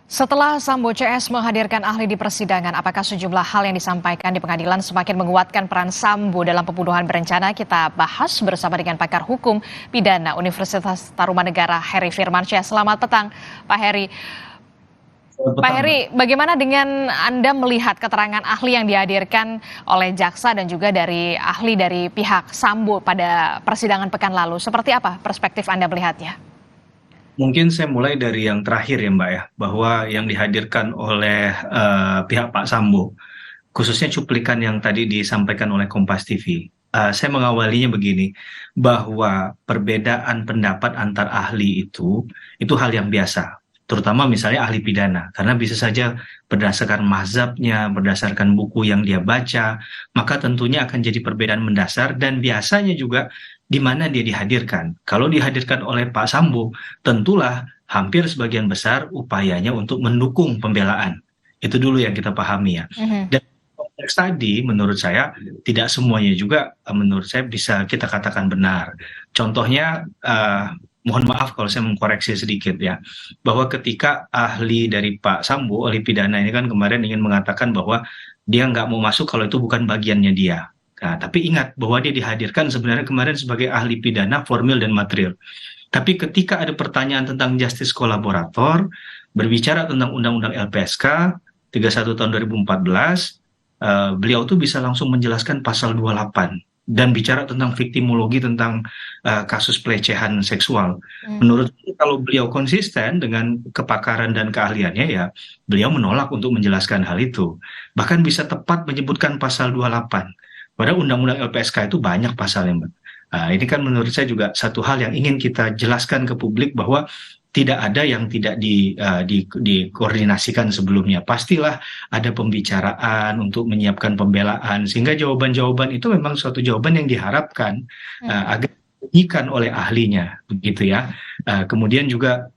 Setelah Sambo CS menghadirkan ahli di persidangan, apakah sejumlah hal yang disampaikan di pengadilan semakin menguatkan peran Sambo dalam pembunuhan berencana? Kita bahas bersama dengan pakar hukum pidana Universitas Tarumanegara, Heri Firmansyah. Selamat petang, Pak Heri. Selamat Pak petang, Mbak. Heri, bagaimana dengan Anda melihat keterangan ahli yang dihadirkan oleh jaksa dan juga dari ahli dari pihak Sambo pada persidangan pekan lalu? Seperti apa perspektif Anda melihatnya? Mungkin saya mulai dari yang terakhir ya Mbak ya, bahwa yang dihadirkan oleh pihak Pak Sambo, khususnya cuplikan yang tadi disampaikan oleh Kompas TV. Saya mengawalinya begini, bahwa perbedaan pendapat antar ahli itu hal yang biasa. Terutama misalnya ahli pidana, karena bisa saja berdasarkan mazhabnya, berdasarkan buku yang dia baca, maka tentunya akan jadi perbedaan mendasar dan biasanya juga di mana dia dihadirkan. Kalau dihadirkan oleh Pak Sambo, tentulah hampir sebagian besar upayanya untuk mendukung pembelaan. Itu dulu yang kita pahami ya. Mhm. Dan konteks tadi menurut saya tidak semuanya juga menurut saya bisa kita katakan benar. Contohnya mohon maaf kalau saya mengkoreksi sedikit ya, bahwa ketika ahli dari Pak Sambo, ahli pidana ini kan kemarin ingin mengatakan bahwa dia nggak mau masuk kalau itu bukan bagiannya dia. Nah, tapi ingat bahwa dia dihadirkan sebenarnya kemarin sebagai ahli pidana formil dan material. Tapi ketika ada pertanyaan tentang justice kolaborator, berbicara tentang Undang-Undang LPSK 31 tahun 2014, beliau tuh bisa langsung menjelaskan pasal 28 dan bicara tentang viktimologi tentang kasus pelecehan seksual. Hmm. Menurut saya, kalau beliau konsisten dengan kepakaran dan keahliannya ya, beliau menolak untuk menjelaskan hal itu. Bahkan bisa tepat menyebutkan pasal 28. Padahal Undang-Undang LPSK itu banyak pasalnya, Mbak. Ini kan menurut saya juga satu hal yang ingin kita jelaskan ke publik bahwa tidak ada yang tidak dikoordinasikan sebelumnya. Pastilah ada pembicaraan untuk menyiapkan pembelaan, sehingga jawaban-jawaban itu memang suatu jawaban yang diharapkan agar dibunyikan oleh ahlinya, begitu ya. Kemudian juga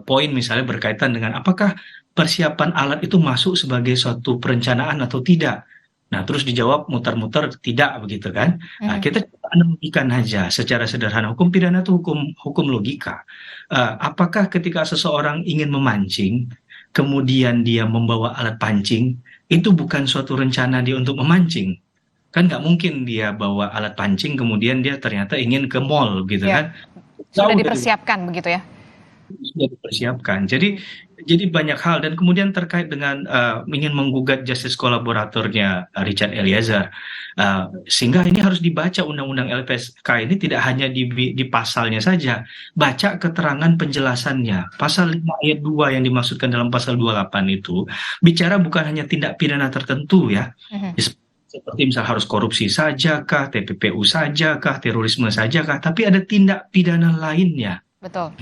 poin misalnya berkaitan dengan apakah persiapan alat itu masuk sebagai suatu perencanaan atau tidak. Nah, terus dijawab muter-muter tidak begitu kan? Nah, Mhm. kita coba analogikan aja secara sederhana. Hukum pidana itu hukum hukum logika. Apakah ketika seseorang ingin memancing, kemudian dia membawa alat pancing, itu bukan suatu rencana dia untuk memancing? Kan nggak mungkin dia bawa alat pancing, kemudian dia ternyata ingin ke mall gitu Ya, kan? sudah Jauh dari dipersiapkan begitu ya? sudah dipersiapkan. Jadi banyak hal dan kemudian terkait dengan ingin menggugat justice kolaboratornya Richard Eliezer, sehingga ini harus dibaca undang-undang LPSK ini tidak hanya di pasalnya saja, baca keterangan penjelasannya. Pasal 5 ayat 2 yang dimaksudkan dalam pasal 28 itu bicara bukan hanya tindak pidana tertentu ya. Mhm. Seperti misal harus korupsi sajakah, TPPU sajakah, terorisme sajakah, tapi ada tindak pidana lainnya. Betul.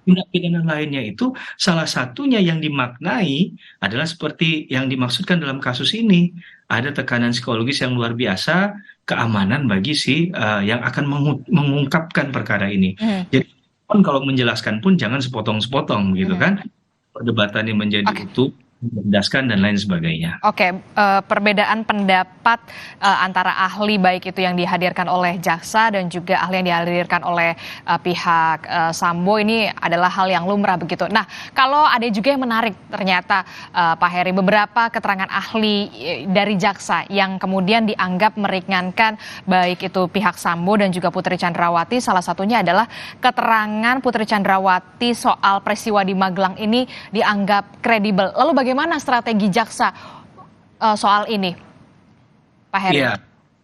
Tindak pidana lainnya itu salah satunya yang dimaknai adalah seperti yang dimaksudkan dalam kasus ini. Ada tekanan psikologis yang luar biasa, keamanan bagi si yang akan mengungkapkan perkara ini. Mhm. Jadi pun kalau menjelaskan pun jangan sepotong-sepotong gitu Mhm. kan. Perdebatannya menjadi Oke. utuh, berdasarkan dan lain sebagainya. Oke, perbedaan pendapat antara ahli baik itu yang dihadirkan oleh jaksa dan juga ahli yang dihadirkan oleh pihak Sambo ini adalah hal yang lumrah begitu. Nah, kalau ada juga yang menarik ternyata Pak Heri, beberapa keterangan ahli dari jaksa yang kemudian dianggap meringankan baik itu pihak Sambo dan juga Putri Chandrawati. Salah satunya adalah keterangan Putri Chandrawati soal peristiwa di Magelang ini dianggap kredibel. Lalu bagaimana strategi jaksa soal ini, Pak Heri? Iya,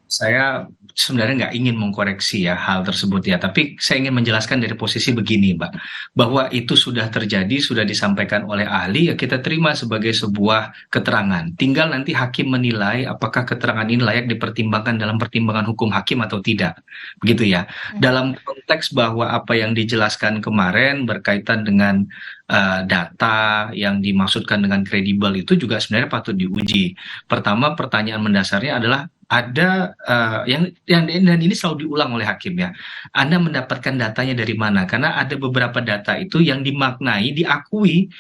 saya sebenarnya nggak ingin mengkoreksi ya hal tersebut ya, tapi saya ingin menjelaskan dari posisi begini, Mbak, bahwa itu sudah terjadi, sudah disampaikan oleh ahli, ya kita terima sebagai sebuah keterangan. Tinggal nanti hakim menilai apakah keterangan ini layak dipertimbangkan dalam pertimbangan hukum hakim atau tidak, begitu ya. Dalam konteks bahwa apa yang dijelaskan kemarin berkaitan dengan data yang dimaksudkan dengan kredibel itu juga sebenarnya patut diuji. Pertama, pertanyaan mendasarnya adalah ada yang dan ini selalu diulang oleh hakim ya. Anda mendapatkan datanya dari mana? Karena ada beberapa data itu yang dimaknai, diakui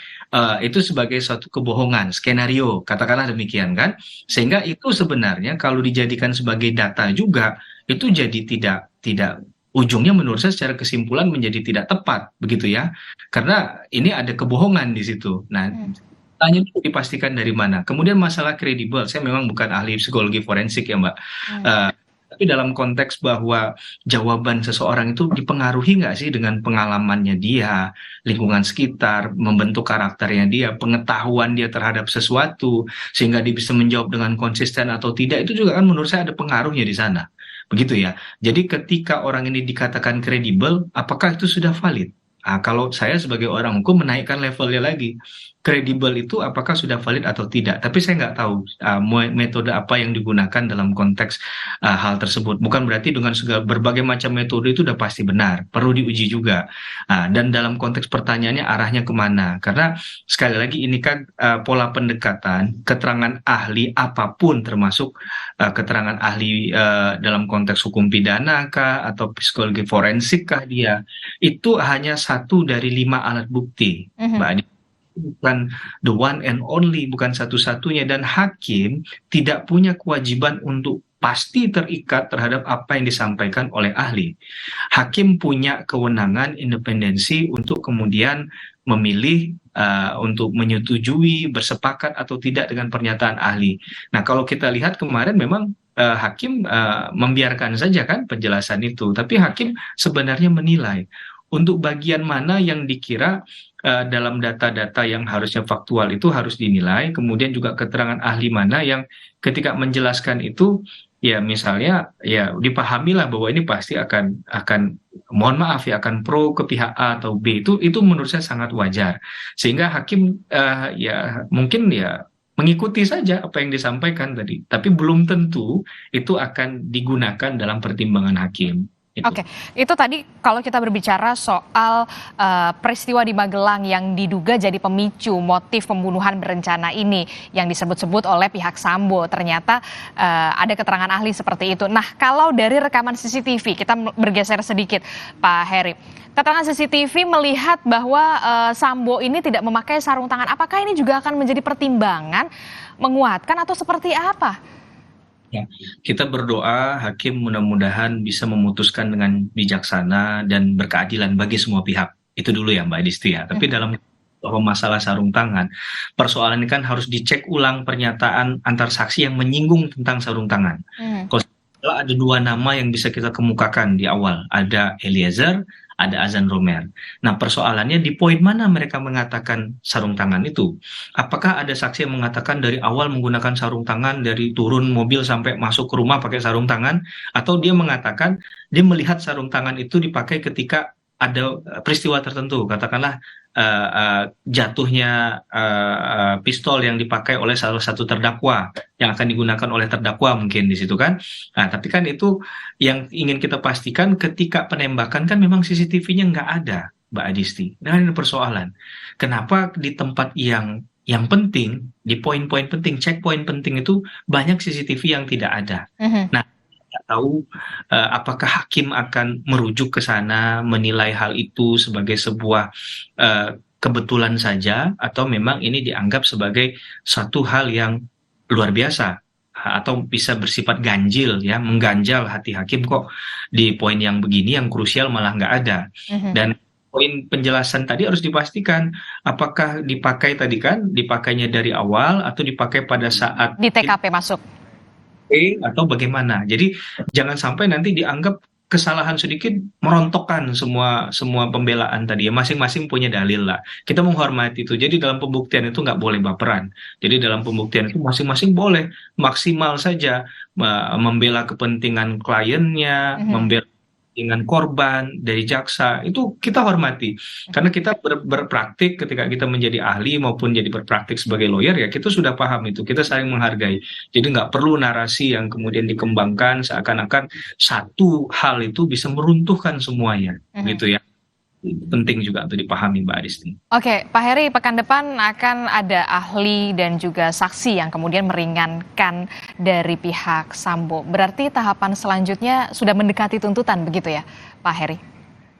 itu sebagai suatu kebohongan, skenario, katakanlah demikian kan. Sehingga itu sebenarnya kalau dijadikan sebagai data juga itu jadi tidak tidak ujungnya menurut saya secara kesimpulan menjadi tidak tepat begitu ya, karena ini ada kebohongan di situ. Nah, Hmm. tanya itu dipastikan dari mana. Kemudian masalah kredibel, saya memang bukan ahli psikologi forensik ya Mbak. Hmm. Eh, tapi dalam konteks bahwa jawaban seseorang itu dipengaruhi nggak sih dengan pengalamannya dia, lingkungan sekitar, membentuk karakternya dia, pengetahuan dia terhadap sesuatu, sehingga dia bisa menjawab dengan konsisten atau tidak, itu juga kan menurut saya ada pengaruhnya di sana. Begitu ya. Jadi ketika orang ini dikatakan kredibel, apakah itu sudah valid? Kalau saya sebagai orang hukum menaikkan levelnya lagi, kredibel itu apakah sudah valid atau tidak. Tapi saya nggak tahu metode apa yang digunakan dalam konteks hal tersebut. Bukan berarti dengan segala berbagai macam metode itu udah pasti benar, perlu diuji juga. Dan dalam konteks pertanyaannya arahnya kemana? Karena sekali lagi ini kan pola pendekatan, keterangan ahli apapun termasuk keterangan ahli dalam konteks hukum pidana kah atau psikologi forensik kah dia, itu hanya satu dari 5 alat bukti, Mhm. Mbak Adi. Bukan the one and only, bukan satu-satunya, dan hakim tidak punya kewajiban untuk pasti terikat terhadap apa yang disampaikan oleh ahli. Hakim punya kewenangan independensi untuk kemudian memilih untuk menyetujui, bersepakat atau tidak dengan pernyataan ahli. Nah, kalau kita lihat kemarin memang hakim membiarkan saja kan penjelasan itu, tapi hakim sebenarnya menilai untuk bagian mana yang dikira dalam data-data yang harusnya faktual itu harus dinilai, kemudian juga keterangan ahli mana yang ketika menjelaskan itu ya misalnya ya dipahamilah bahwa ini pasti akan mohon maaf ya akan pro ke pihak A atau B, itu menurut saya sangat wajar, sehingga hakim ya mungkin ya mengikuti saja apa yang disampaikan tadi, tapi belum tentu itu akan digunakan dalam pertimbangan hakim itu. Oke, itu tadi kalau kita berbicara soal peristiwa di Magelang yang diduga jadi pemicu motif pembunuhan berencana ini yang disebut-sebut oleh pihak Sambo, ternyata ada keterangan ahli seperti itu. Nah, kalau dari rekaman CCTV, kita bergeser sedikit, Pak Heri. Keterangan CCTV melihat bahwa Sambo ini tidak memakai sarung tangan. Apakah ini juga akan menjadi pertimbangan menguatkan atau seperti apa? Ya, kita berdoa hakim mudah-mudahan bisa memutuskan dengan bijaksana dan berkeadilan bagi semua pihak. Itu dulu ya Mbak Disti ya. Tapi dalam bahwa masalah sarung tangan, persoalan ini kan harus dicek ulang pernyataan antar saksi yang menyinggung tentang sarung tangan. Hmm. Kalau ada 2 nama yang bisa kita kemukakan di awal, ada Eliezer, ada Azan Romer. Nah, persoalannya di poin mana mereka mengatakan sarung tangan itu? Apakah ada saksi yang mengatakan dari awal menggunakan sarung tangan, dari turun mobil sampai masuk ke rumah pakai sarung tangan? Atau dia mengatakan dia melihat sarung tangan itu dipakai ketika ada peristiwa tertentu, katakanlah jatuhnya pistol yang dipakai oleh salah satu terdakwa yang akan digunakan oleh terdakwa mungkin di situ kan. Nah, tapi kan itu yang ingin kita pastikan ketika penembakan kan memang CCTV-nya nggak ada, Mbak Adisti. Nah, ini persoalan. Kenapa di tempat yang penting, di poin-poin penting, checkpoint penting itu banyak CCTV yang tidak ada. Mhm. Nah, tidak tahu apakah hakim akan merujuk ke sana, menilai hal itu sebagai sebuah kebetulan saja, atau memang ini dianggap sebagai satu hal yang luar biasa, atau bisa bersifat ganjil ya, mengganjal hati hakim kok di poin yang begini yang krusial malah nggak ada. Mhm. Dan poin penjelasan tadi harus dipastikan apakah dipakai tadi kan dipakainya dari awal atau dipakai pada saat Di TKP masuk. atau bagaimana. Jadi jangan sampai nanti dianggap kesalahan sedikit merontokkan semua pembelaan tadi ya, masing-masing punya dalil lah. Kita menghormati itu. Jadi dalam pembuktian itu nggak boleh baperan. Jadi dalam pembuktian itu masing-masing boleh maksimal saja membela kepentingan kliennya, Mhm. membela kepentingan korban dari jaksa, itu kita hormati karena kita berpraktik ketika kita menjadi ahli maupun jadi berpraktik sebagai lawyer ya, kita sudah paham itu, kita saling menghargai. Jadi nggak perlu narasi yang kemudian dikembangkan seakan-akan satu hal itu bisa meruntuhkan semuanya, Mhm. gitu ya. Penting juga untuk dipahami Mbak Adisti. Oke, Pak Heri, pekan depan akan ada ahli dan juga saksi yang kemudian meringankan dari pihak Sambo. Berarti tahapan selanjutnya sudah mendekati tuntutan begitu ya, Pak Heri?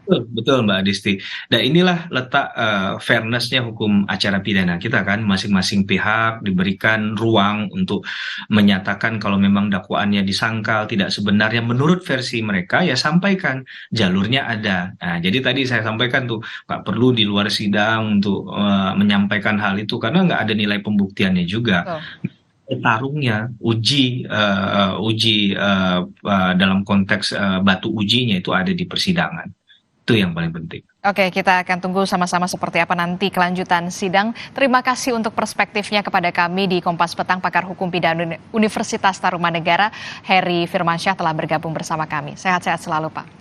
Betul, betul Mbak Adisti. Dan inilah letak fairness-nya hukum acara pidana kita kan, masing-masing pihak diberikan ruang untuk menyatakan kalau memang dakwaannya disangkal tidak sebenarnya menurut versi mereka, ya sampaikan, jalurnya ada. Nah, jadi tadi saya sampaikan tuh nggak perlu di luar sidang untuk menyampaikan hal itu karena nggak ada nilai pembuktiannya juga. Betul. Tarungnya, dalam konteks batu ujinya itu ada di persidangan. Itu yang paling penting. Oke, kita akan tunggu sama-sama seperti apa nanti kelanjutan sidang. Terima kasih untuk perspektifnya kepada kami di Kompas Petang, pakar hukum pidana Universitas Tarumanegara, Heri Firmansyah telah bergabung bersama kami. Sehat-sehat selalu, Pak.